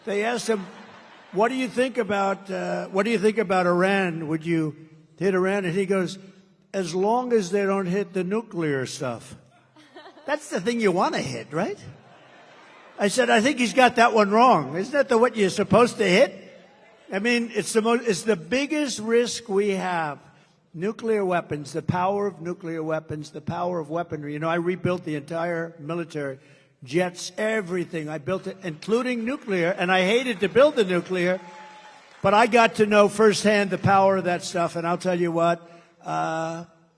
They asked him, what do you think about Iran? Would you hit Iran? And he goes, as long as they don't hit the nuclear stuff. That's the thing you want to hit, right? I said, I think he's got that one wrong. Isn't that what you're supposed to hit? I mean, it's the biggest risk we have. Nuclear weapons, the power of nuclear weapons, the power of weaponry. You know, I rebuilt the entire military, jets, everything. I built it, including nuclear, and I hated to build the nuclear, but I got to know firsthand the power of that stuff, and I'll tell you what,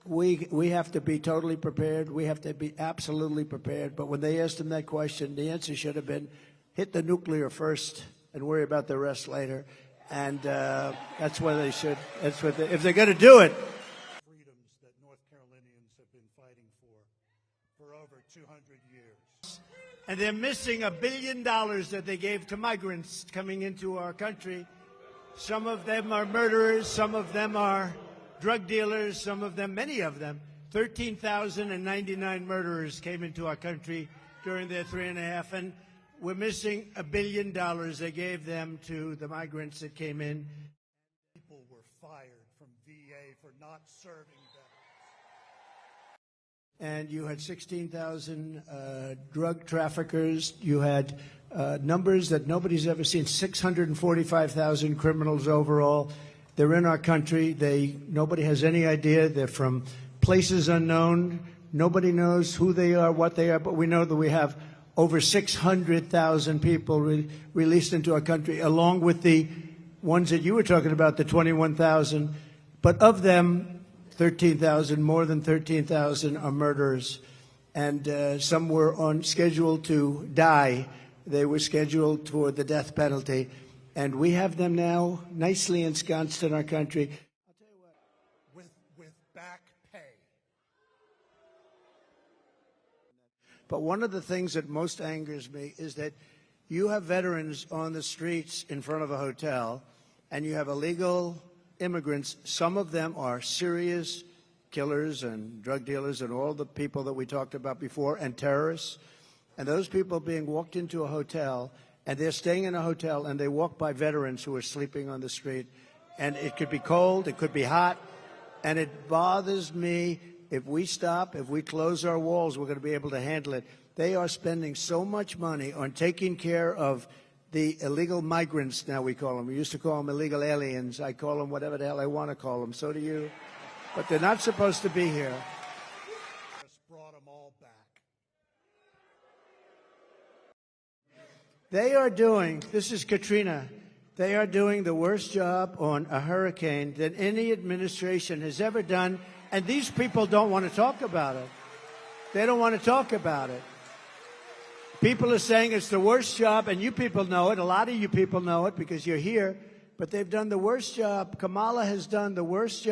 we have to be totally prepared. We have to be absolutely prepared. But when they asked him that question, the answer should have been, hit the nuclear first and worry about the rest later. And that's what they should. That's what if they're going to do it. Freedoms that North Carolinians have been fighting for over 200 years. And they're missing $1 billion that they gave to migrants coming into our country. Some of them are murderers. Some of them are drug dealers. Some of them, many of them, 13,099 murderers came into our country during their 3.5. And we're missing $1 billion they gave them to the migrants that came in. People were fired from VA for not serving them. And you had 16,000 drug traffickers. You had numbers that nobody's ever seen, 645,000 criminals overall. They're in our country. Nobody has any idea. They're from places unknown. Nobody knows who they are, what they are, but we know that we have over 600,000 people released into our country, along with the ones that you were talking about, the 21,000. But of them, 13,000, more than 13,000 are murderers. And some were on schedule to die. They were scheduled for the death penalty. And we have them now nicely ensconced in our country. I'll tell you what, with back pay. But one of the things that most angers me is that you have veterans on the streets in front of a hotel, and you have illegal immigrants. Some of them are serious killers and drug dealers and all the people that we talked about before, and terrorists. And those people being walked into a hotel, and they're staying in a hotel, and they walk by veterans who are sleeping on the street. And it could be cold, it could be hot, and it bothers me. If we stop, if we close our walls, we're going to be able to handle it. They are spending so much money on taking care of the illegal migrants, now we call them. We used to call them illegal aliens. I call them whatever the hell I want to call them. So do you. But they're not supposed to be here. Just brought them all back. They are doing, this is Katrina, they are doing the worst job on a hurricane that any administration has ever done. And these people don't want to talk about it. They don't want to talk about it. People are saying it's the worst job, and you people know it. A lot of you people know it because you're here. But they've done the worst job. Kamala has done the worst job.